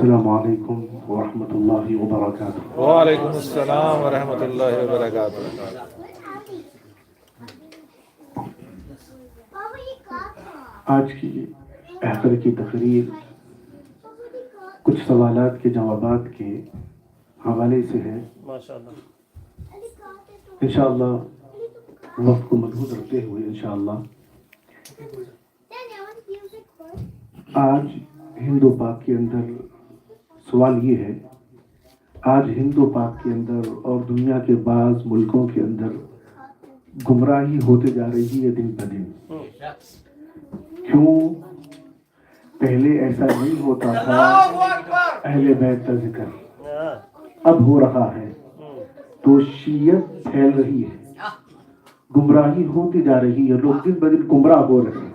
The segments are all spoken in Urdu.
السلام علیکم ورحمۃ اللہ وبرکاتہ۔ وعلیکم السلام ورحمۃ اللہ وبرکاتہ۔ آج کی آخر کی تقریر کچھ سوالات کے جوابات کے حوالے سے ہے۔ انشاءاللہ وقت کو محدود رکھتے ہوئے انشاءاللہ آج ہند و پاک کے اندر سوال یہ ہے، آج ہند و پاک کے اندر اور دنیا کے بعض ملکوں کے اندر گمراہی ہوتے جا رہی ہے دن بدن۔ کیوں؟ پہلے ایسا نہیں ہوتا تھا، اہل بیت کا ذکر اب ہو رہا ہے تو شیعت پھیل رہی ہے، گمراہی ہوتی جا رہی ہے، لوگ دن بدن گمراہ ہو رہے ہیں۔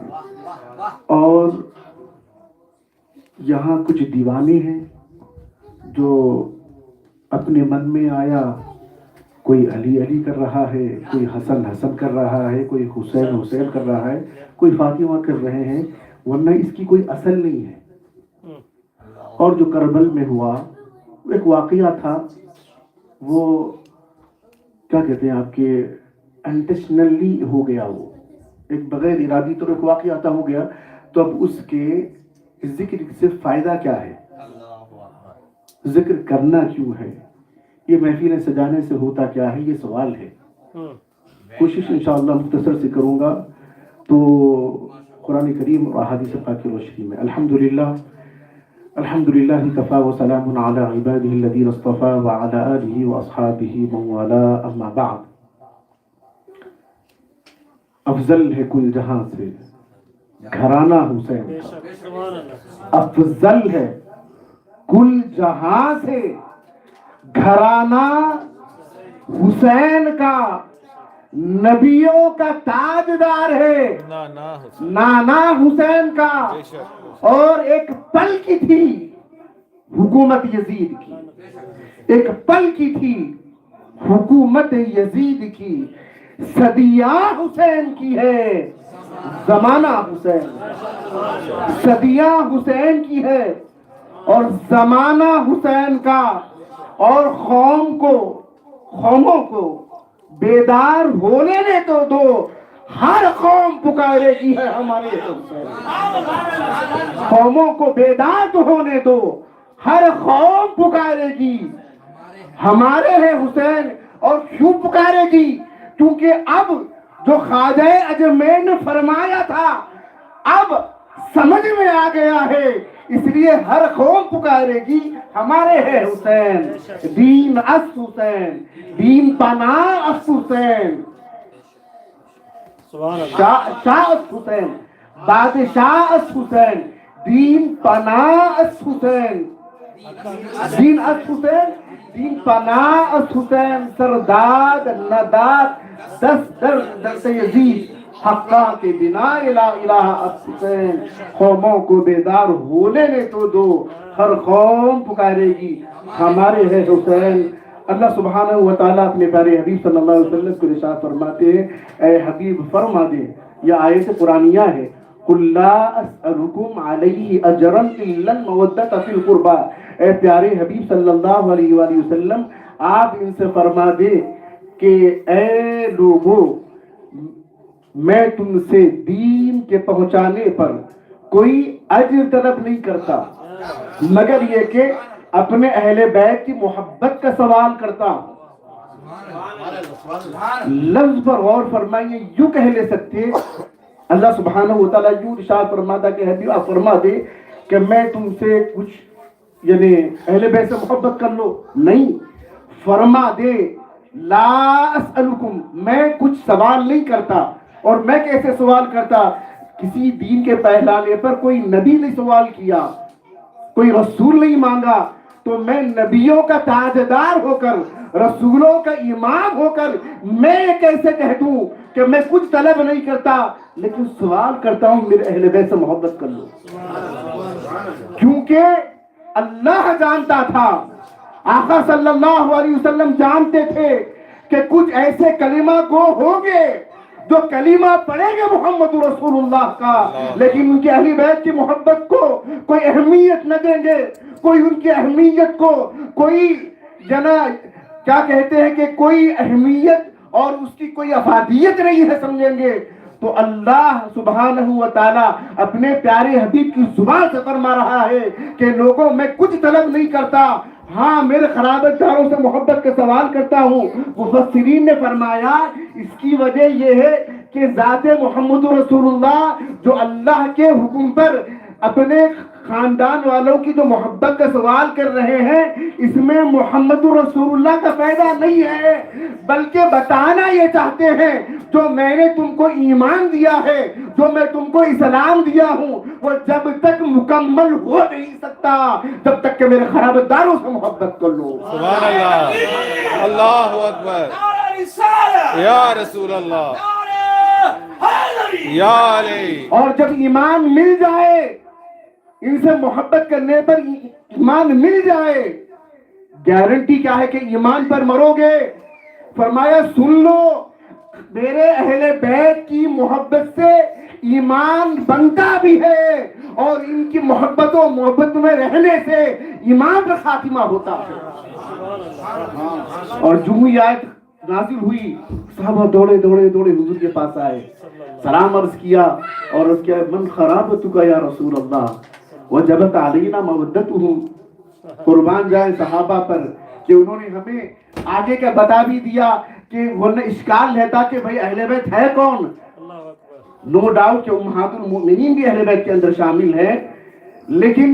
اور یہاں کچھ دیوانے ہیں جو اپنے من میں آیا کوئی علی علی کر رہا ہے، کوئی حسن حسن کر رہا ہے، کوئی حسین حسین کر رہا ہے، کوئی فاطمہ کر رہے ہیں، ورنہ اس کی کوئی اصل نہیں ہے۔ اور جو کربل میں ہوا ایک واقعہ تھا، وہ کیا کہتے ہیں آپ کے انٹینشنلی ہو گیا، وہ ایک بغیر ارادی طور ایک واقعہ تھا ہو گیا، تو اب اس کے ذکر سے فائدہ کیا ہے، ذکر کرنا کیوں ہے، یہ محفلیں سجانے سے ہوتا کیا ہے، یہ سوال ہے۔ کوشش انشاءاللہ مختصر سے کروں گا۔ تو قرآن کریم اور احادیث پاک کی روشنی میں الحمدللہ کفا وسلام علی عبادہ الذین اصطفی وعلی آلہ واصحابہ من والاه، اما بعد۔ افضل ہے کل جہاں سے گھرانہ حسین کا، افضل ہے کل جہاں سے گھرانہ حسین کا، نبیوں کا تاجدار ہے نانا حسین کا۔ اور ایک پل کی تھی حکومت یزید کی، ایک پل کی تھی حکومت یزید کی، صدیہ حسین کی ہے، زمانہ حسین، صدیہ حسین کی ہے اور زمانہ حسین کا۔ اور قوموں کو بیدار ہونے نے تو دو، ہر قوم پکارے گی ہے ہمارے حسین۔ قوموں کو بیدار تو ہونے دو، ہر قوم پکارے گی ہمارے ہے حسین۔ اور کیوں پکارے گی؟ کیونکہ اب جو خواجہ اجمیر نے فرمایا تھا اب سمجھ میں آ گیا ہے، اس لیے ہر قوم پکارے گی ہمارے ہے حسین۔ دین اس حسین، دین پناہ اس حسین، شاہ اس حسین، بادشاہ اس حسین، دین پناہ اس حسین، دین اس حسین، دین پناہ اس حسین، سرداد نداد دست در یزید، حقا کے بنا الہ الہ اس حسین۔ قوموں کو بیدار ہونے نے تو دو، ہر قوم پکارے گی ہمارے ہے حسین۔ اللہ سبحانہ وتعالیٰ اپنے پیارے حبیب صلی اللہ علیہ وسلم کو ارشاد فرماتے ہیں، اے حبیب فرما دے، یہ آیت قرآنیہ ہے، قُلْ لَا أَسْأَلُكُمْ عَلَيْهِ أَجْرًا إِلَّا الْمَوَدَّةَ فِي الْقُرْبَى۔ اے پیارے حبیب صلی اللہ علیہ وآلہ وسلم، آپ ان سے فرما دے کہ اے لوگوں، میں تم سے دین کے پہنچانے پر کوئی اجر طلب نہیں کرتا، مگر یہ کہ اپنے اہل بیت کی محبت کا سوال کرتا ہوں۔ لفظ پر غور فرمائیے، یوں کہہ لے سکتے اللہ سبحانہ وتعالیٰ یوں ارشاد فرماتا کہ حبیب آپ فرما دے کہ میں تم سے کچھ یعنی اہل بیت سے محبت کر لو، نہیں، فرما دے لا اسألکم، میں کچھ سوال نہیں کرتا۔ اور میں کیسے سوال کرتا؟ کسی دین کے پھیلانے پر کوئی نبی نہیں سوال کیا، کوئی رسول نہیں مانگا، تو میں نبیوں کا تاجدار ہو کر، رسولوں کا امام ہو کر میں کیسے کہہ دوں کہ میں کچھ طلب نہیں کرتا لیکن سوال کرتا ہوں میرے اہل بیت سے محبت کر لو؟ کیونکہ اللہ جانتا تھا، آقا صلی اللہ علیہ وسلم جانتے تھے کہ کچھ ایسے کلمہ گو ہوں گے جو کلمہ پڑھیں گے محمد رسول اللہ کا، لیکن ان کے اہل بیت کی محبت کو کوئی اہمیت نہ دیں گے، کوئی ان کی اہمیت کو کوئی جنا کیا کہتے ہیں کہ کوئی اہمیت اور اس کی کوئی افادیت نہیں ہے سمجھیں گے تو اللہ سبحانہ و تعالی اپنے پیارے حبیب کی زبان سے فرما رہا ہے کہ لوگوں میں کچھ طلب نہیں کرتا، ہاں میرے خرابت داروں سے محبت کا سوال کرتا ہوں۔ مفسرین نے فرمایا اس کی وجہ یہ ہے کہ ذات محمد رسول اللہ جو اللہ کے حکم پر اپنے خاندان والوں کی جو محبت کا سوال کر رہے ہیں، اس میں محمد رسول اللہ کا فائدہ نہیں ہے، بلکہ بتانا یہ چاہتے ہیں جو میں نے تم کو ایمان دیا ہے، جو میں تم کو اسلام دیا ہوں، وہ جب تک مکمل ہو نہیں سکتا جب تک کہ میرے خرابتداروں سے محبت کر لو۔ سبحان اللہ، اللہ اکبر، یا رسول اللہ، یا علی۔ اور جب ایمان مل جائے، ان سے محبت کرنے پر ایمان مل جائے، گارنٹی کیا ہے کہ ایمان پر مرو گے؟ فرمایا سن لو، میرے اہل بیت کی محبت سے ایمان بنتا بھی ہے اور ان کی محبت و محبت میں رہنے سے ایمان پر خاتمہ ہوتا ہے۔ اور جو ہی آیت نازل ہوئی، صحابہ دوڑے دوڑے دوڑے حضور کے پاس آئے، سلام عرض کیا اور اس کے من خرابتک یا رسول اللہ وجبت علینا مودتہ۔ قربان جائیں صحابہ پر کہ انہوں نے ہمیں آگے کا بتا بھی دیا کہ ورنہ اشکال رہتا کہ بھئی اہل بیت ہے کون؟ نو ڈاؤٹ کہ امہات المؤمنین بھی اہل بیت کے اندر شامل ہیں، لیکن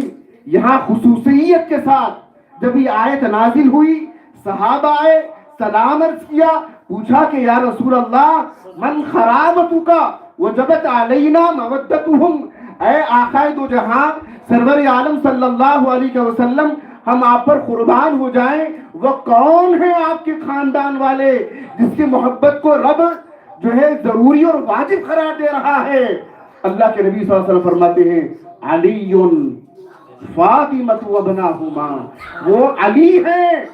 یہاں خصوصیت کے ساتھ جب یہ آیت نازل ہوئی، صحابہ آئے، سلام عرض کیا، پوچھا کہ یا رسول اللہ من خرابتک وجبت علینا مودتہم، اے آقا دو جہاں سرور عالم صلی اللہ علیہ وسلم، ہم آپ پر قربان ہو جائیں، وہ کون ہیں آپ کے خاندان والے جس کی محبت کو رب جو ہے ضروری اور واجب قرار دے رہا ہے؟ اللہ کے نبی صلی اللہ علیہ وسلم فرماتے ہیں علی فاطمہ وابناہما، وہ علی ہیں،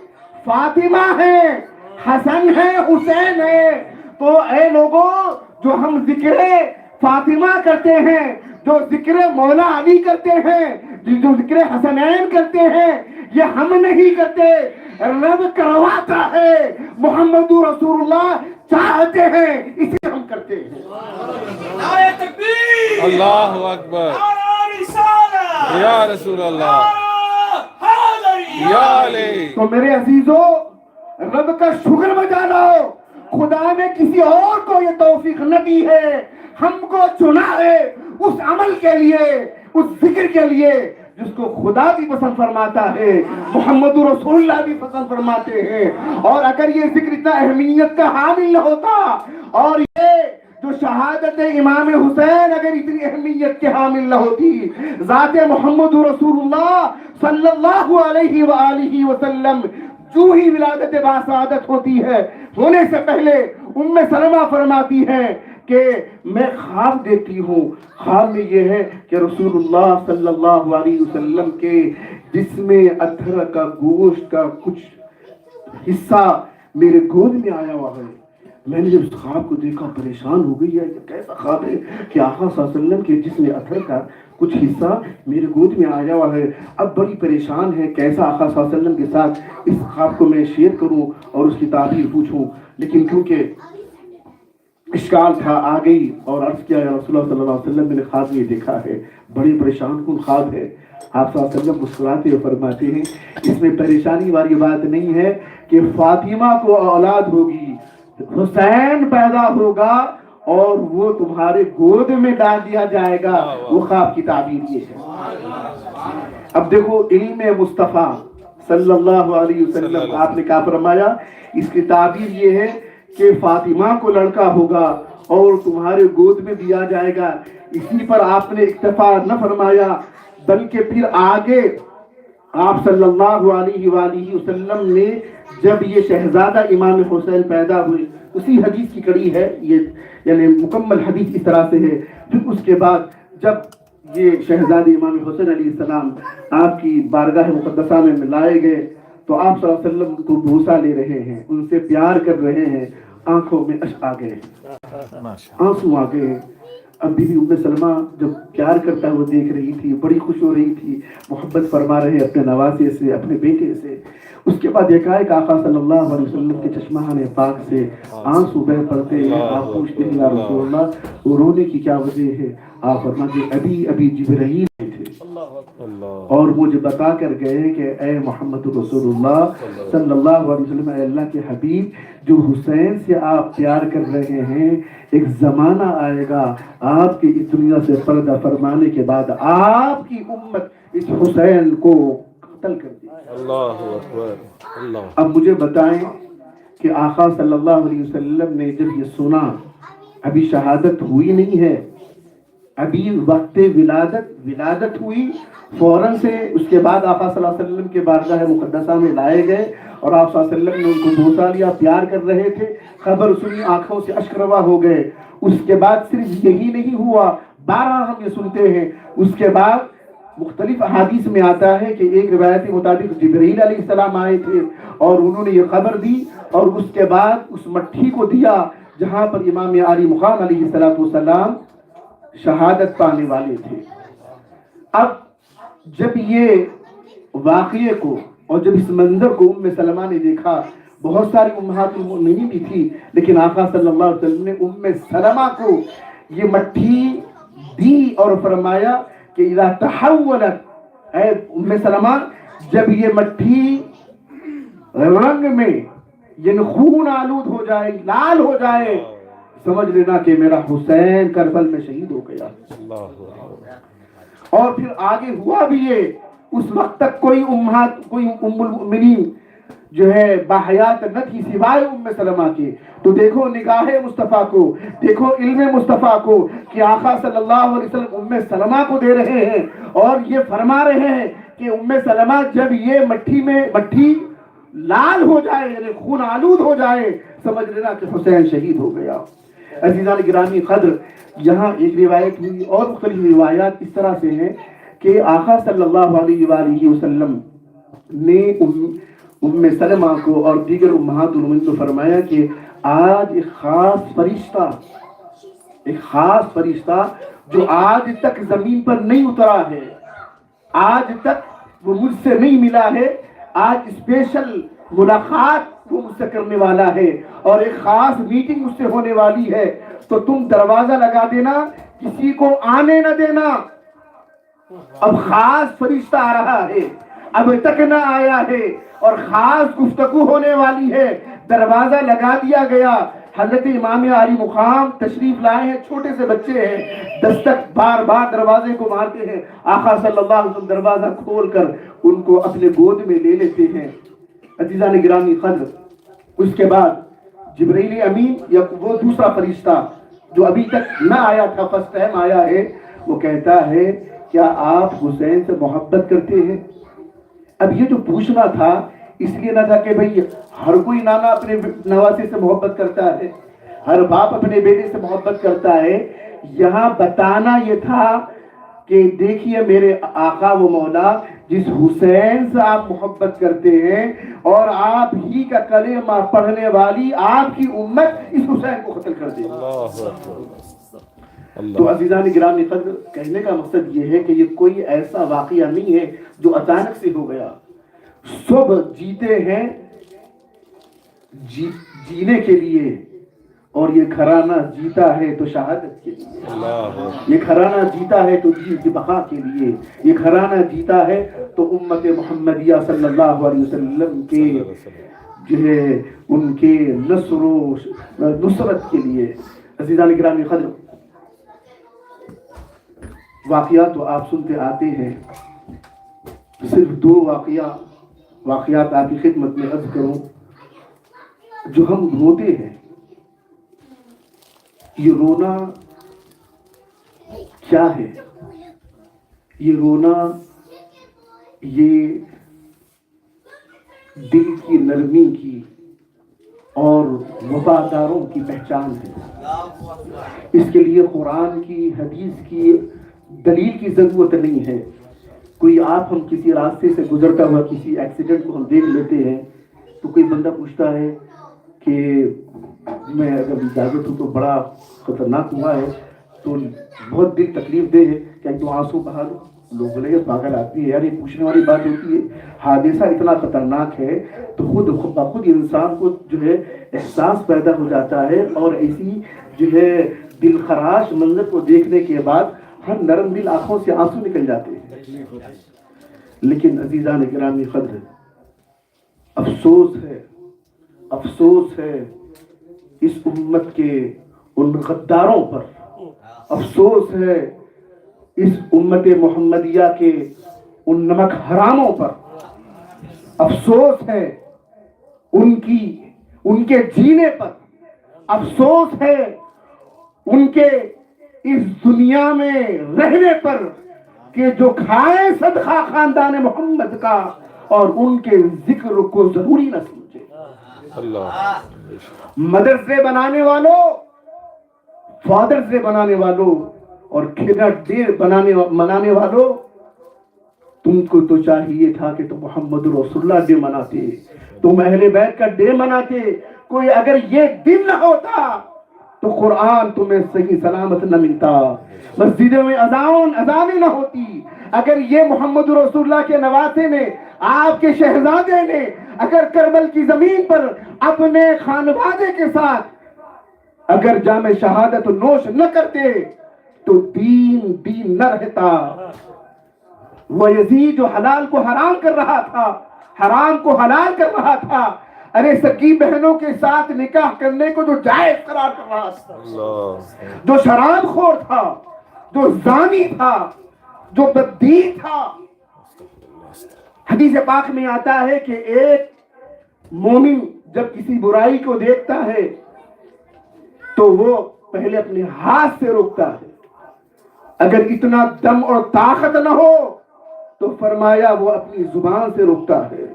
فاطمہ ہیں، حسن ہے، حسین ہے۔ تو اے لوگوں، جو ہم ذکر فاطمہ کرتے ہیں، جو ذکر مولا علی کرتے ہیں، جو ذکر حسنین کرتے ہیں، یہ ہم نہیں کرتے، رب کرواتا ہے، محمد رسول اللہ چاہتے ہیں، اسے ہم کرتے ہیں۔ نعرہ تکبیر، اللہ اکبر، نعرہ رسالت، یا رسول اللہ، نعرہ حیدری، یا علی۔ تو میرے عزیزو، رب کا شکر بجا لاؤ، خدا نے کسی اور کو یہ توفیق نہ دی ہے، ہم کو چنا ہے اس عمل کے لیے، اس ذکر کے لیے جس کو خدا بھی پسند فرماتا ہے، محمد رسول اللہ بھی پسند فرماتے ہیں۔ اور اگر یہ ذکر اتنا اہمیت کا حامل نہ ہوتا، اور یہ جو شہادت امام حسین اگر اتنی اہمیت کے حامل نہ ہوتی، ذات محمد رسول اللہ صلی اللہ علیہ وآلہ وسلم جو ہی ولادت باسعادت ہوتی ہے، ہونے سے پہلے ام سلمہ فرماتی ہیں کہ میں خواب دیکھتی ہوں، خواب میں یہ ہے کہ رسول اللہ صلی اللہ علیہ وسلم کے جسم ادھر کا گوشت کا کچھ حصہ میرے گود میں آیا ہوا ہے۔ میں نے جب اس خواب کو دیکھا پریشان ہو گئی ہے کہ کیسا خواب ہے کہ آقا صلی اللہ علیہ وسلم کے جسم ادھر کا کچھ حصہ میرے گود میں آیا ہوا ہے۔ اب بڑی پریشان ہے کیسا آقا صلی اللہ علیہ وسلم کے ساتھ اس خواب کو میں شیئر کروں اور اس کی تعبیر پوچھوں، لیکن کیونکہ اشکال تھا آ گئی اور عرض کیا یا رسول اللہ صلی اللہ علیہ وسلم، میں نے خواب میں دیکھا ہے، بڑی پریشان کن خواب ہے۔ آپ صلی اللہ علیہ وسلم مسکراتے ہوئے فرماتے ہیں اس میں پریشانی والی بات نہیں ہے کہ فاطمہ کو اولاد ہوگی، حسین پیدا ہوگا اور وہ تمہارے گود میں ڈال دیا جائے گا، وہ خواب کی تعبیر یہ ہے۔ اب دیکھو علم مصطفیٰ صلی اللہ علیہ وسلم آپ نے کیا فرمایا، اس کی تعبیر یہ ہے کہ فاطمہ کو لڑکا ہوگا اور تمہارے گود میں دیا جائے گا۔ اسی پر آپ نے اکتفا نہ فرمایا بلکہ پھر آگے آپ صلی اللہ علیہ وآلہ وسلم نے جب یہ شہزادہ امام حسین پیدا ہوئے، اسی حدیث کی کڑی ہے یہ، یعنی مکمل حدیث اس طرح سے ہے، پھر اس کے بعد جب یہ شہزادہ امام حسین علیہ السلام آپ کی بارگاہ مقدسہ میں لائے گئے تو آپ صلی اللہ علیہ وسلم کو بوسہ لے رہے ہیں، ان سے پیار کر رہے ہیں، آنکھوں میں اشک آ گئے، آنسو آ گئے۔ اب بیوی ام سلمہ جب پیار کرتا ہوا دیکھ رہی تھی، بڑی خوش ہو رہی تھی، محبت فرما رہے اپنے نواسے سے، اپنے بیٹے سے. اس کے بعد ایک آقا صلی اللہ علیہ وسلم کے چشمہان پاک سے آنسو بہہ پڑتے ہیں. آپ پوچھتے ہیں یا رسول اللہ وہ رونے کی کیا وجہ ہے؟ آپ فرماتے ہیں ابھی جبرائیل تھے اور مجھے بتا کر گئے کہ اے محمد رسول اللہ صلی اللہ علیہ وسلم، اے اللہ کے حبیب، جو حسین سے آپ پیار کر رہے ہیں، ایک زمانہ آئے گا آپ کی اس دنیا سے پردہ فرمانے کے بعد آپ کی امت اس حسین کو قتل کر دی. اللہ اکبر. اللہ. اب مجھے بتائیں کہ آقا صلی اللہ علیہ وسلم نے جب یہ سنا، ابھی شہادت ہوئی نہیں ہے، ابھی وقت ولادت ہوئی، فوراً سے اس کے بعد آقا صلی اللہ علیہ وسلم کے بارگاہ مقدسہ میں لائے گئے اور آپ صلی اللہ علیہ وسلم نے ان کو بوسہ لیا، پیار کر رہے تھے. خبر سنی، آنکھوں سے اشک روا ہو گئے. اس کے بعد صرف یہی نہیں ہوا، 12 ہم یہ سنتے ہیں. اس کے بعد مختلف احادیث میں آتا ہے کہ ایک روایت کے مطابق جبرائیل علیہ السلام آئے تھے اور انہوں نے یہ خبر دی اور اس کے بعد اس مٹھی کو دیا جہاں پر امام علی مقام علیہ السلام شہادت پانے والے تھے. اب جب یہ واقعے کو اور جب اس منظر کو ام سلمہ نے دیکھا، بہت ساری امہات المؤمنین بھی تھی، لیکن آقا صلی اللہ علیہ وسلم نے ام سلمہ کو یہ مٹھی دی اور فرمایا کہ اذا تحولت، اے ام سلمہ جب یہ مٹھی رنگ میں یعنی خون آلود ہو جائے، لال ہو جائے، سمجھ لینا کہ میرا حسین کربل میں شہید ہو گیا. اور پھر آگے ہوا بھی یہ، اس وقت تک کوئی ام المؤمنین جو ہے باحیات نہ تھی سوائے ام سلمہ کے. تو دیکھو نگاہ مصطفیٰ کو، دیکھو علم مصطفیٰ کو کہ آقا صلی اللہ علیہ وسلم ام سلمہ کو دے رہے ہیں اور یہ فرما رہے ہیں کہ ام سلمہ جب یہ مٹھی لال ہو جائے یعنی خون آلود ہو جائے، سمجھ لینا کہ حسین شہید ہو گیا. عزیزان گرامی قدر، یہاں ایک روایت ہوئی اور مختلف روایات اس طرح سے ہیں کہ آقا صلی اللہ علیہ وآلہ وسلم نے ام سلمہ کو اور دیگر امہات المؤمنین کو فرمایا کہ آج ایک خاص فرشتہ جو آج تک زمین پر نہیں اترا ہے، آج تک وہ مجھ سے نہیں ملا ہے، آج اسپیشل ملاقات وہ مجھ سے کرنے والا ہے اور ایک خاص میٹنگ مجھ سے ہونے والی ہے. تو تم دروازہ لگا دینا، کسی کو آنے نہ دینا. اب خاص فرشتہ آ رہا ہے، اب تک نہ آیا ہے اور خاص گفتگو ہونے والی ہے. دروازہ لگا دیا گیا. حضرت امام علی مقام تشریف لائے ہیں، چھوٹے سے بچے ہیں، دستک بار بار دروازے کو مارتے ہیں. آقا صلی اللہ علیہ وسلم دروازہ کھول کر ان کو اپنے گود میں لے لیتے ہیں. عزیزان گرامی قدر، اس کے بعد جبرائیل امین یا وہ دوسرا فرشتہ جو ابھی تک نہ آیا تھا، فرسٹ ٹائم آیا ہے، وہ کہتا ہے کیا آپ حسین سے محبت کرتے ہیں؟ اب یہ جو پوچھنا تھا اس لیے نہ تھا کہ بھئی ہر کوئی نانا اپنے نواسے سے محبت کرتا ہے، ہر باپ اپنے بیٹے سے محبت کرتا ہے. یہاں بتانا یہ تھا کہ دیکھیے میرے آقا و مولا جس حسین سے آپ محبت کرتے ہیں اور آپ ہی کا کلمہ پڑھنے والی آپ کی امت اس حسین کو قتل کر دے. تو عزیزان گرامی قدر، کہنے کا مقصد یہ ہے کہ یہ کوئی ایسا واقعہ نہیں ہے جو اچانک سے ہو گیا. سب جیتے ہیں جینے کے لیے، اور یہ گھرانہ جیتا ہے تو شہادت کے لیے، یہ گھرانہ جیتا ہے تو دین کی بقا کے لیے، یہ گھرانہ جیتا ہے تو امت محمدیہ صلی اللہ علیہ وسلم کے جو ہے ان کے نصر و نصرت کے لیے. عزیزان گرامی قدر، واقعات تو آپ سنتے آتے ہیں، صرف 2 واقعات آپ کی خدمت میں عرض کروں. جو ہم روتے ہیں، یہ رونا کیا ہے؟ یہ رونا یہ دل کی نرمی کی اور وفاداروں کی پہچان ہے. اس کے لیے قرآن کی، حدیث کی دلیل کی ضرورت نہیں ہے. کوئی ہم کسی راستے سے گزرتا ہوا کسی ایکسیڈنٹ کو ہم دیکھ لیتے ہیں تو کوئی بندہ پوچھتا ہے کہ میں اگر اجازت ہوں تو بڑا خطرناک ہوا ہے تو بہت دل تکلیف دہ ہے کہ ایک دو آنسو بہا دو. لوگ بولے یہ پاگل آدمی ہے یار, یہ پوچھنے والی بات ہوتی ہے. حادثہ اتنا خطرناک ہے تو خود بخود انسان کو جو ہے احساس پیدا ہو جاتا ہے, اور ایسی جو ہے دل خراش منظر کو دیکھنے کے بعد ہر نرم دل آنکھوں سے آنسو نکل جاتے ہیں. لیکن عزیزان گرامی قدر, افسوس ہے اس امت کے ان غداروں پر, افسوس ہے اس امت محمدیہ کے ان نمک حراموں پر, افسوس ہے ان کے جینے پر, افسوس ہے ان کے اس دنیا میں رہنے پر کہ جو کھائے صدقہ خاندان محمد کا اور ان کے ذکر کو ضروری نہ سمجھے. اللہ مدرسے بنانے والوں, فادرز ڈے بنانے والوں اور کھیلا ڈے منانے والوں, تم کو تو چاہیے تھا کہ تم محمد رسول اللہ ڈے مناتے, تم اہل بیت کا ڈے مناتے. کوئی اگر یہ دن نہ ہوتا تو قرآن تمہیں صحیح سلامت نہ ملتا, مسجدوں میں اذانیں نہ ہوتی. اگر یہ محمد رسول اللہ کے نواسے نے, آپ کے شہزادے نے اگر کربل کی زمین پر اپنے خانوادے کے ساتھ اگر جام شہادت نوش نہ کرتے تو دین نہ رہتا. وہ یزید جو حلال کو حرام کر رہا تھا, حرام کو حلال کر رہا تھا, ارے سکی بہنوں کے ساتھ نکاح کرنے کو جو جائز قرار کر رہا تھا, جو شراب خور تھا, جو زانی تھا, جو بددین تھا. حدیث پاک میں آتا ہے کہ ایک مومن جب کسی برائی کو دیکھتا ہے تو وہ پہلے اپنے ہاتھ سے روکتا ہے. اگر اتنا دم اور طاقت نہ ہو تو فرمایا وہ اپنی زبان سے روکتا ہے.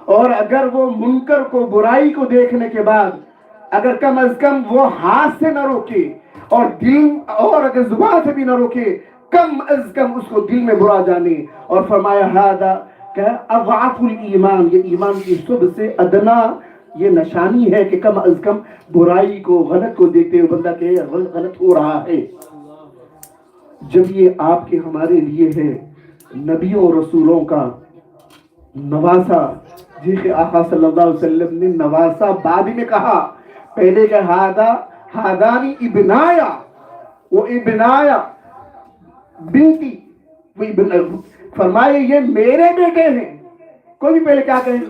اور اگر وہ منکر کو, برائی کو دیکھنے کے بعد اگر کم از کم وہ ہاتھ سے نہ روکے اور اگر زبان سے بھی نہ روکے, کم از کم اس کو دل میں برا جانے. اور فرمایا ہذا کہ اضعف الایمان, یہ ایمان کی سب سے ادنا یہ نشانی ہے کہ کم از کم برائی کو, غلط کو دیکھتے ہوئے بندہ کہ غلط ہو رہا ہے. جب یہ آپ کے ہمارے لیے ہے نبیوں اور رسولوں کا نواسا, جس کے آقا صلی اللہ علیہ وسلم نے نواسا بعد میں کہا, پہلے کہ ہادانی ابنایا, وہ ابنایا بنتی, فرمائے یہ میرے بیٹے ہیں. کوئی بھی پہلے کیا کہیں,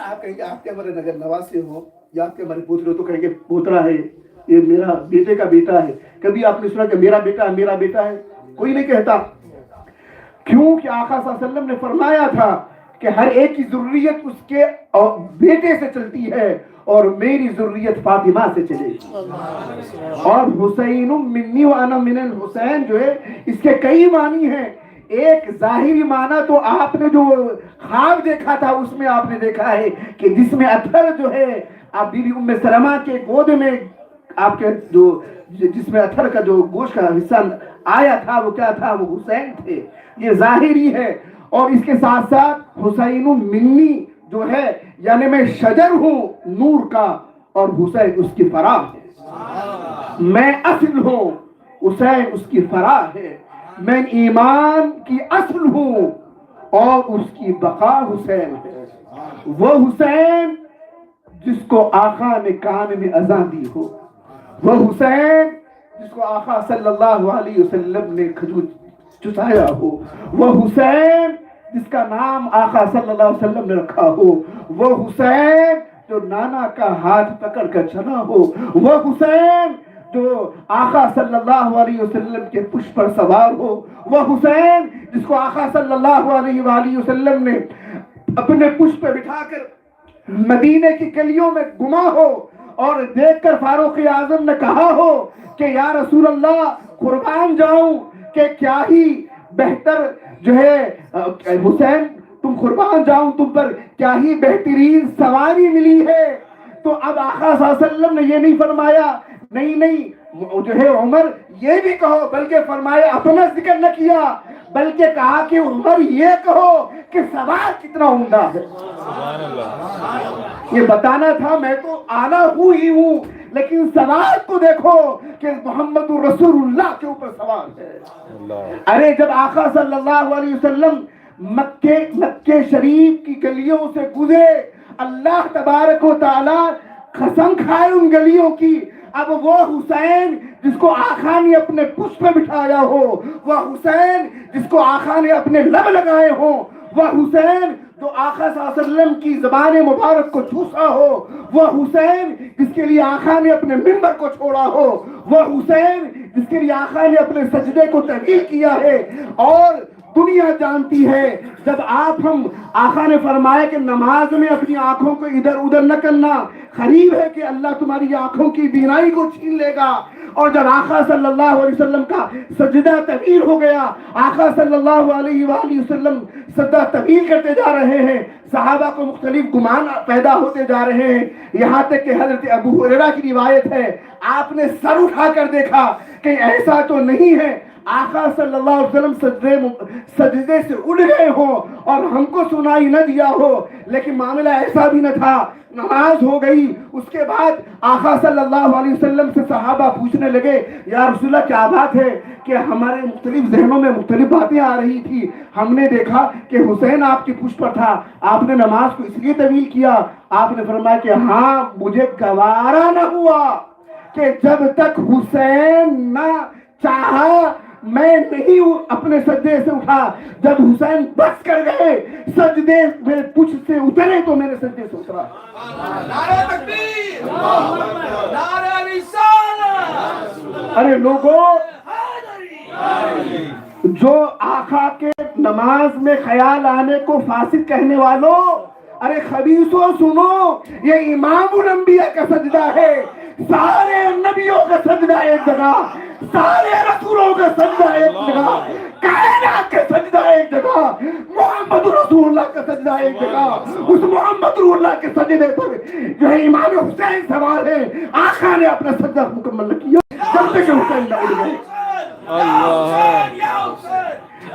آپ کہیں گے آپ کے ہمارے نگر نواسے ہو یا آپ کے ہمارے پوترے ہو تو کہیں گے پوترا ہے, یہ میرا بیٹے کا بیٹا ہے. کبھی آپ نے سنا کہ میرا بیٹا ہے؟ کوئی نہیں کہتا. کیوں کہ آقا صلی اللہ علیہ وسلم نے فرمایا تھا کہ ہر ایک کی ذریت اس کے بیٹے سے چلتی ہے اور میری ذریت فاطمہ سے چلے گی. اور حسین منی وانا من الحسین جو ہے اس کے کئی معنی ہیں. ایک ظاہری معنی تو آپ نے جو خواب دیکھا تھا اس میں آپ نے دیکھا ہے کہ جس میں اتھر جو ہے آپ بی بی ام سلمہ کے گود میں آپ کے جو جس میں اتھر کا جو گوشت کا حصہ آیا تھا وہ کیا تھا, وہ حسین تھے. یہ ظاہری ہے. اور اس کے ساتھ ساتھ حسین منی جو ہے یعنی میں شجر ہوں نور کا اور حسین اس کی فرا ہے. میں اصل ہوں, حسین اس کی فرا ہے. میں ایمان کی اصل ہوں اور اس کی بقا حسین ہے. وہ حسین جس کو آقا نے کان میں اذان دی ہو, وہ حسین جس کو آقا صلی اللہ علیہ وسلم نے کھجور چسایا ہو, وہ حسین جس کا نام آقا صلی اللہ علیہ وسلم نے رکھا ہو, وہ حسین جو نانا کا ہاتھ پکڑ کر چلا ہو, وہ حسین جو آقا صلی اللہ علیہ وسلم کے پشت پر سوار ہو, وہ حسین جس کو آقا صلی اللہ علیہ وآلہ وسلم نے اپنے پشت پہ بٹھا کر مدینے کی گلیوں میں گھما ہو اور دیکھ کر فاروق اعظم نے کہا ہو کہ یا رسول اللہ قربان جاؤں کہ کیا ہی بہتر جو ہے حسین تم قربان جاؤں تم پر کیا ہی بہترین سواری ملی ہے. تو اب آقا صلی اللہ علیہ وسلم نے یہ نہیں فرمایا نہیں جو ہے عمر یہ بھی کہو, بلکہ فرمایا اپنا ذکر نہ کیا بلکہ کہا کہ عمر یہ کہو کہ سوار کتنا عمدہ ہے. یہ بتانا تھا میں تو آنا ہوں لیکن سوار کو دیکھو کہ محمد رسول اللہ کے اوپر سوار ہے. اللہ ارے جب آقا صلی اللہ علیہ وسلم مکے شریف کی گلیوں سے گزرے، اللہ تبارک و تعالی قسم کھائے ان گلیوں کی. اب وہ حسین جس کو آقا نے اپنے پشت پہ بٹھایا ہو، وہ حسین جس کو آقا نے اپنے لب لگائے ہوں، وہ حسین جو آقا صلی اللہ علیہ وسلم کی زبان مبارک کو چوسا ہو، وہ حسین جس کے لیے آقا نے اپنے منبر کو چھوڑا ہو، وہ حسین جس کے لیے آقا نے اپنے سجدے کو طویل کیا ہے. اور دنیا جانتی ہے جب آقا نے فرمایا کہ نماز میں اپنی آنکھوں کو ادھر ادھر نہ کرنا، قریب ہے کہ اللہ تمہاری آنکھوں کی بینائی کو چھین لے گا. اور جب آقا صلی اللہ علیہ وسلم کا سجدہ طویل ہو گیا، آقا صلی اللہ علیہ وآلہ وسلم سجدہ طویل کرتے جا رہے ہیں، صحابہ کو مختلف گمان پیدا ہوتے جا رہے ہیں، یہاں تک کہ حضرت ابو ہریرہ کی روایت ہے آپ نے سر اٹھا کر دیکھا کہ ایسا تو نہیں ہے آقا صلی اللہ علیہ وسلم سجدے سے اٹھ گئے ہوں اور ہم کو سنائی نہ دیا ہو. لیکن معاملہ ایسا بھی نہ تھا. نماز ہو گئی، اس کے بعد آقا صلی اللہ علیہ وسلم سے صحابہ پوچھنے لگے یا رسول اللہ کیا بات ہے کہ ہمارے مختلف ذہنوں میں مختلف باتیں آ رہی تھی. ہم نے دیکھا کہ حسین آپ کی پشت پر تھا، آپ نے نماز کو اس لیے طویل کیا. آپ نے فرمایا کہ ہاں مجھے گوارا نہ ہوا کہ جب تک حسین نہ چاہا میں نہیں اپنے سجدے سے اٹھا. جب حسین بس کر گئے سجدے میں پشت سے اترے تو میرے سجدے سے اترا. نعرہ تکبیر، نعرہ رسالت. ارے لوگوں، حیدری. جو آقا کے نماز میں خیال آنے کو فاسد کہنے والوں، ارے خبیثوں سنو، یہ امام الانبیاء کا سجدہ ہے. سارے نبیوں کا سجدہ ایک جگہ، سارے رسولوں کا سجدہ ایک جگہ، کائنات کا سجدہ ایک جگہ، محمد رسول اللہ کا سجدہ ایک جگہ. اس محمد رسول اللہ کے سجدے پر جو ہے امام حسین سوال ہے، آقا نے اپنا سجدہ مکمل کیا جب تک حسین نہ اٹھ گئے.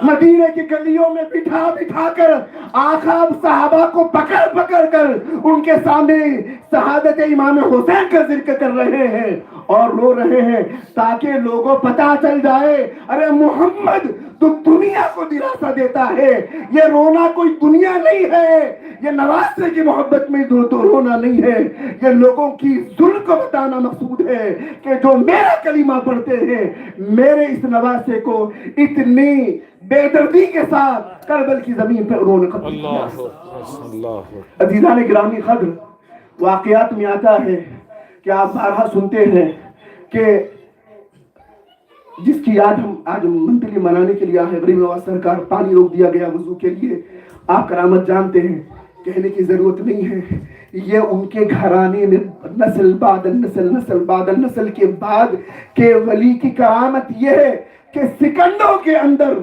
مدینے کی گلیوں میں بٹھا کر آقا صحابہ کو پکڑ کر ان کے سامنے شہادت امام حسین کا ذکر کر رہے ہیں اور رو رہے ہیں تاکہ لوگوں پتہ چل جائے ارے محمد تو دنیا کو دلاسا دیتا ہے. یہ رونا کوئی دنیا نہیں ہے، یہ نواسے کی محبت میں تو رونا نہیں ہے، یہ لوگوں کی ظلم کو بتانا مقصود ہے کہ جو میرا کلمہ پڑھتے ہیں میرے اس نواسے کو اتنی بے دردی کے ساتھ کربل کی زمین پر انہوں نے قتل کیا. عزیزان گرامی قدر، واقعات میں آتا ہے کہ آپ بارہا سنتے ہیں کہ جس کی یاد ہم آج منتلی منانے کے لیے آئے، غریب نواز سرکار، پانی روک دیا گیا وضو کے لیے. آپ کرامت جانتے ہیں، کہنے کی ضرورت نہیں ہے. یہ ان کے گھرانے میں نسل بعد نسل کے بعد کے ولی کی کرامت یہ ہے کہ سکنڈوں کے اندر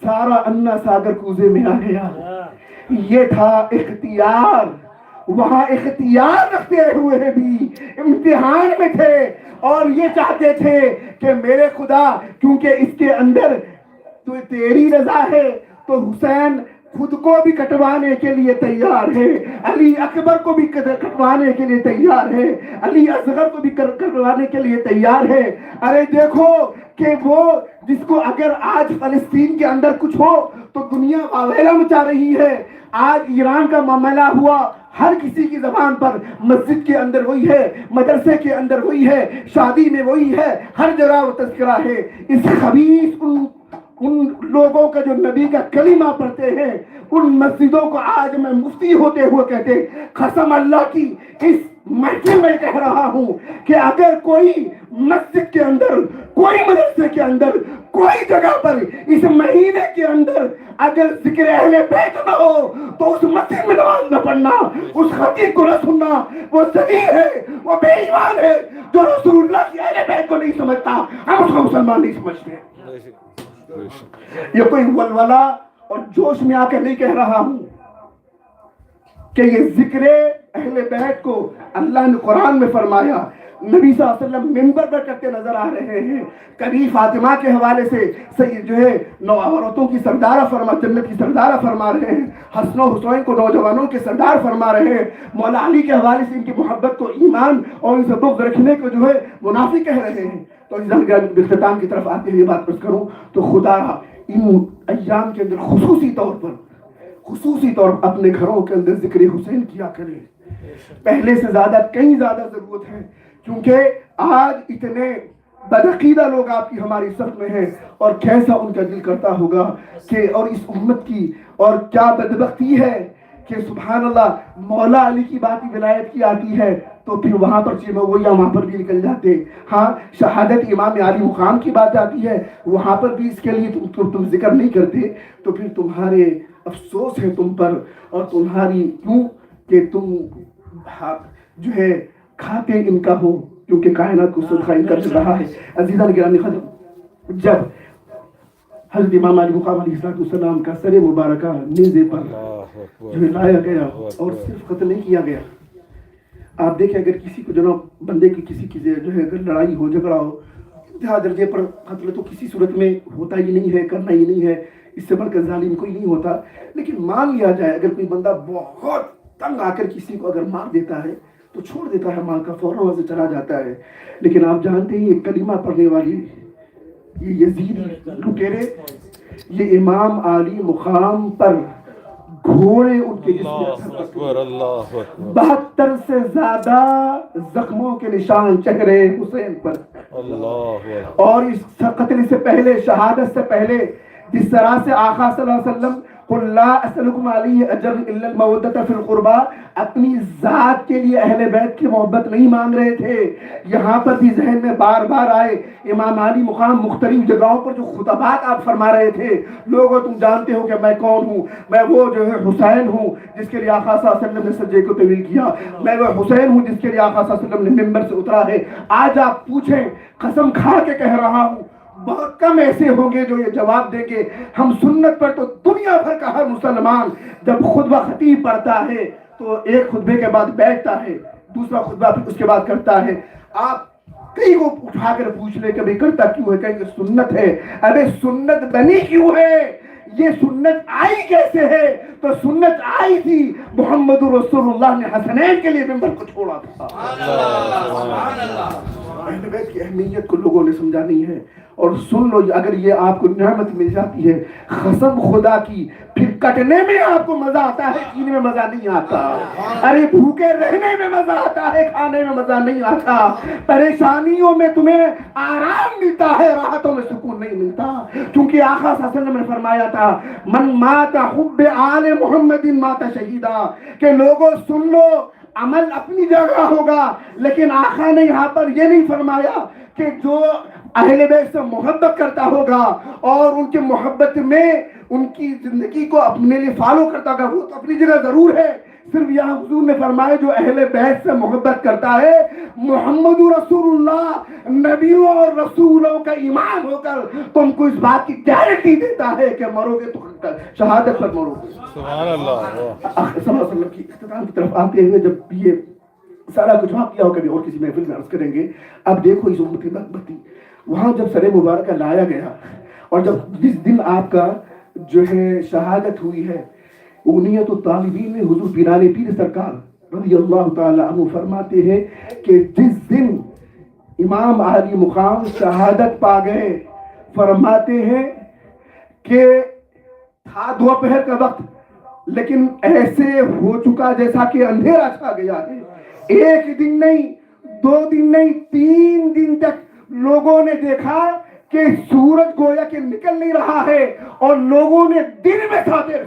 سارا انا ساگر کوزے میں آ گیا. یہ تھا اختیار، وہاں اختیار رکھتے ہوئے بھی امتحان میں تھے اور یہ چاہتے تھے کہ میرے خدا کیونکہ اس کے اندر تو تیری رضا ہے تو حسین خود کو بھی کٹوانے کے لیے تیار ہے، علی اکبر کو بھی کٹوانے کے لیے تیار ہے، علی اصغر کو بھی کٹوانے کے لیے تیار ہے. ارے دیکھو کہ وہ جس کو اگر آج فلسطین کے اندر کچھ ہو تو دنیا واویلا مچا رہی ہے. آج ایران کا معاملہ ہوا، ہر کسی کی زبان پر مسجد کے اندر وہی ہے، مدرسے کے اندر وہی ہے، شادی میں وہی ہے، ہر جگہ وہ تذکرہ ہے. اس خبیث ان لوگوں کا جو نبی کا کلمہ پڑھتے ہیں ان مسجدوں کو آج میں مفتی ہوتے ہوئے کہتے قسم اللہ کی اس محفل میں کہہ رہا ہوں کہ اگر کوئی مسجد کے اندر، کوئی مدرسے کے اندر، کوئی جگہ پر اس مہینے کے اندر اگر ذکر اہل بیت نہ ہو تو اس مسجد میں نماز نہ پڑھنا، اس خطیب کو نہ سننا. وہ ذلیل ہے، وہ بے ایمان ہے جو رسول اللہ کی اہل بیت کو نہیں سمجھتا. ہم اس کو مسلمان نہیں سمجھتے. یہ کوئی ولولہ اور جوش میں آ کے نہیں کہہ رہا ہوں کہ یہ ذکر اہل بیت کو اللہ نے قرآن میں فرمایا نبی صلی اللہ علیہ وسلم منبر پر کرتے نظر آ رہے ہیں. کبھی فاطمہ کے حوالے سے جو ہے عورتوں کی سردارہ جنت کی سردارہ فرما رہے ہیں. حسن و حسین کو نوجوانوں کے سردار فرما رہے ہیں. مولا علی کے حوالے سے ان کی محبت کو ایمان اور ان سے بغض رکھنے کو جو ہے منافق کہہ رہے ہیں. تو اختتام کی طرف آتے ہوئے بات کروں تو خدا ان ایام کے اندر خصوصی طور پر اپنے گھروں کے اندر ذکر حسین کیا کریں. پہلے سے زیادہ کہیں زیادہ ضرورت ہے، کیونکہ آج اتنے بدعقیدہ لوگ آپ کی ہماری صف میں ہیں، اور کیسا ان کا دل کرتا ہوگا کہ اور اس امت کی اور کیا بدبختی ہے کہ سبحان اللہ مولا علی کی بات ولایت کی آتی ہے تو پھر وہاں پر وہاں پر بھی نکل جاتے. ہاں شہادت امام علی مقام کی بات آتی ہے، وہاں پر بھی اس کے لیے تم ذکر نہیں کرتے. تو پھر تمہارے افسوس ہے تم پر، اور تمہاری کیوں کہ تم جو ہے کھاتے ان کا ہو، کیونکہ کائنات کو صدقہ ان کر رہا ہے. عزیزان گرامی خدم، جب حضرت امام علی مقام علیہ السلام کا سر مبارکہ نیزے پر جو لایا گیا اور صرف قتل نہیں کیا گیا. آپ دیکھیں اگر کسی کو جناب بندے کی کسی کی جو ہے اگر لڑائی ہو جھگڑا ہو انتہا درجے پر قتل تو کسی صورت میں ہوتا ہی نہیں ہے، کرنا ہی نہیں ہے، اس سے بڑھ کر ظالم کوئی نہیں ہوتا. لیکن مان لیا جائے اگر کوئی بندہ بہت تنگ آ کر کسی کو اگر مار دیتا ہے تو چھوڑ دیتا ہے مال کا، فوراً وہاں سے چلا جاتا ہے. لیکن آپ جانتے ہیں یہ کلمہ پڑھنے والی یہ یزید لٹیرے یہ امام علی مقام پر گھوڑے ان کے جسم 72 سے زیادہ زخموں کے نشان چہرے حسین پر. اور اس قتل سے پہلے، شہادت سے پہلے جس طرح سے آقا صلی اللہ علیہ وسلم قل لا اسألکم علیہ اجر الا المودۃ فی القربى اپنی ذات کے لیے اہل بیت کی محبت نہیں مانگ رہے تھے. یہاں پر بھی ذہن میں بار بار آئے امام علی مقام مختلف جگہوں پر جو خطبات آپ فرما رہے تھے، لوگوں تم جانتے ہو کہ میں کون ہوں، میں وہ جو ہے حسین ہوں جس کے لیے آقا صلی اللہ علیہ وسلم نے سجدے کو طویل کیا، میں وہ حسین ہوں جس کے لیے آقا صلی اللہ علیہ وسلم نے منبر سے اترا ہے. آج آپ پوچھیں، قسم کھا کے کہہ رہا ہوں بہت کم ایسے ہوں گے جو یہ جواب دیں گے. ہم سنت پر تو دنیا بھر کا ہر مسلمان جب خطبہ خطیب پڑھتا ہے تو ایک خطبے کے بعد بیٹھتا ہے، دوسرا خطبہ پھر اس کے بعد کرتا ہے. آپ کئی کو اٹھا کر پوچھ لے کہ کرتا کیوں ہے، کہیں کہ سنت ہے. ارے سنت بنی کیوں ہے، یہ سنت آئی کیسے ہے؟ تو سنت آئی تھی محمد رسول اللہ نے حسنین کے لیے منبر کو چھوڑا تھا. اہل بیت کی اہمیت کو لوگوں نے سمجھانی ہے. اور سن لو اگر یہ آپ کو نعمت مل جاتی ہے قسم خدا کی، پھر کٹنے میں آپ کو مزہ آتا ہے، پینے میں مزہ نہیں آتا. ارے بھوکے رہنے میں مزہ آتا ہے، کھانے میں مزہ نہیں آتا. پریشانیوں میں تمہیں آرام ملتا ہے، راحتوں میں سکون نہیں ملتا. کیونکہ آقا صلی اللہ علیہ وسلم نے فرمایا تھا من مات حب آل محمد مات شہیدا، کہ لوگوں سن لو عمل اپنی جگہ ہوگا، لیکن آقا نے یہاں پر یہ نہیں فرمایا کہ جو اہل بیت سے محبت کرتا ہوگا اور ان کی محبت میں ان کی زندگی کو اپنے لیے فالو کرتا ہوگا، وہ تو اپنی جگہ ضرور ہے. صرف یہاں حضور نے فرمایا جو اہل بیت سے محبت کرتا ہے محمد رسول اللہ نبیوں اور رسولوں کا امام ہو کر تم کو اس بات کی گارنٹی دیتا ہے کہ مرو گے تو شہادت پر مرو گے. سبحان اللہ. صلی اللہ علیہ وسلم کی اختتام کی طرف آتے ہوئے جب یہ سارا کچھ وہاں کیا ہو کبھی اور کسی محفل میں عرض کریں گے. اب دیکھو اس امت کی بدبختی، وہاں جب سر مبارکہ لایا گیا اور جب جس دن آپ کا جو ہے شہادت ہوئی ہے، اونیت الطالبین میں حضور پیران پیر سرکار رضی اللہ تعالی عنہ فرماتے ہیں کہ جس دن امام علی مقام شہادت پا گئے، فرماتے ہیں کہ تھا دوپہر کا وقت لیکن ایسے ہو چکا جیسا کہ اندھیرا چھا گیا ہے. ایک دن نہیں، 2 دن نہیں، 3 دن تک لوگوں نے دیکھا کہ سورج گویا کہ نکل نہیں رہا ہے، اور لوگوں نے دن میں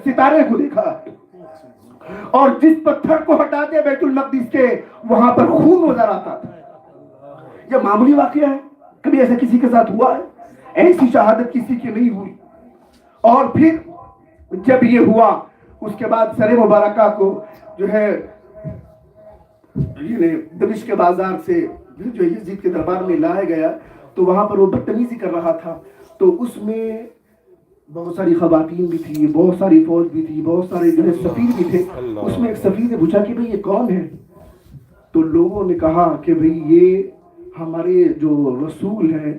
ستارے کو دیکھا، اور جس پتھر کو ہٹاتے بیت المقدس کے وہاں پر خون نظر آتا تھا. یہ معمولی واقعہ ہے؟ کبھی ایسا کسی کے ساتھ ہوا ہے؟ ایسی شہادت کسی کی نہیں ہوئی. اور پھر جب یہ ہوا اس کے بعد سر مبارکہ کو جو ہے دمشق کے بازار سے جو یزید کے دربار میں لایا گیا تو وہاں پر وہ بدتمیزی کر رہا تھا. تو اس میں بہت ساری خواتین بھی تھی، بہت ساری فوج بھی تھی، بہت سارے جو ہے سفیر بھی تھے. اس میں ایک سفیر نے پوچھا کہ بھئی یہ کون ہے؟ تو لوگوں نے کہا کہ بھئی یہ ہمارے جو رسول ہیں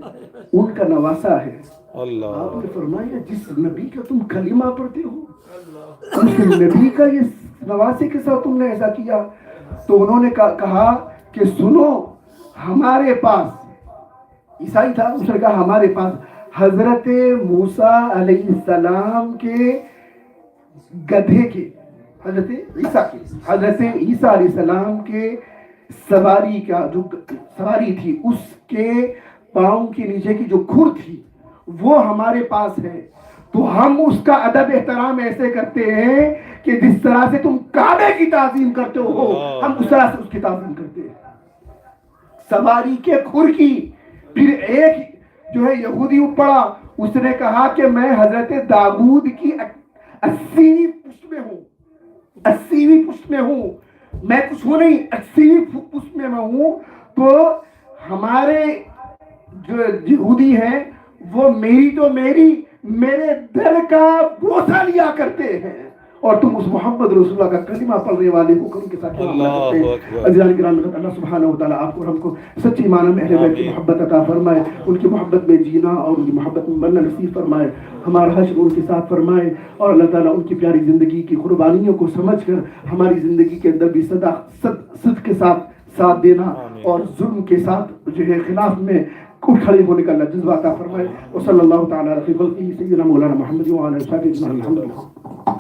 ان کا نواسا ہے. اللہ آپ نے فرمایا جس نبی کا تم کلمہ پڑھتے ہو اس نبی کا یہ نواسے کے ساتھ تم نے ایسا کیا. تو انہوں نے کہا کہ سنو ہمارے پاس عیسائی تھا, اس نے کہا ہمارے پاس حضرت موسیٰ علیہ السلام کے گدھے کے حضرت عیسیٰ علیہ السلام کے سواری کا جو سواری تھی اس کے پاؤں کے نیچے کی جو کھر تھی وہ ہمارے پاس ہے. تو ہم اس کا ادب احترام ایسے کرتے ہیں کہ جس طرح سے تم کعبے کی تعظیم کرتے ہو ہم اس طرح سے اس کی تعظیم کرتے ہیں, سواری کے کھر کی. پھر ایک جو ہے یہودی پڑا, اس نے کہا کہ میں حضرت داؤد کی 80ویں پشت میں ہوں, 80ویں پشت میں ہوں, میں کچھ ہوں نہیں, 80ویں پشت میں ہوں. تو ہمارے جو یہودی ہیں وہ میرے دل کا بوسہ لیا کرتے ہیں, اور تم اس محمد رسول اللہ کا کلمہ پڑھنے والے کو ان کے ساتھ عزیزان کرام, اللہ سبحانہ و تعالیٰ آپ کو ہم کو سچی معنی میں اہل بیت کی محبت عطا فرمائے, ان کی محبت میں جینا اور ان کی محبت میں مرنا نصیب فرمائے, ہمارا حشر ان کے ساتھ فرمائے, اور اللہ تعالیٰ ان کی پیاری زندگی کی قربانیوں کو سمجھ کر ہماری زندگی کے اندر بھی صدق کے ساتھ دینا اور ظلم کے ساتھ جو ہے خلاف میں کھڑے ہونے کا اللہ جذبہ عطا فرمائے. وصلی اللہ تعالیٰ علی خلقہ سیدنا مولانا محمد وعلی آلہ وصحبہ اجمعین. الحمدللہ.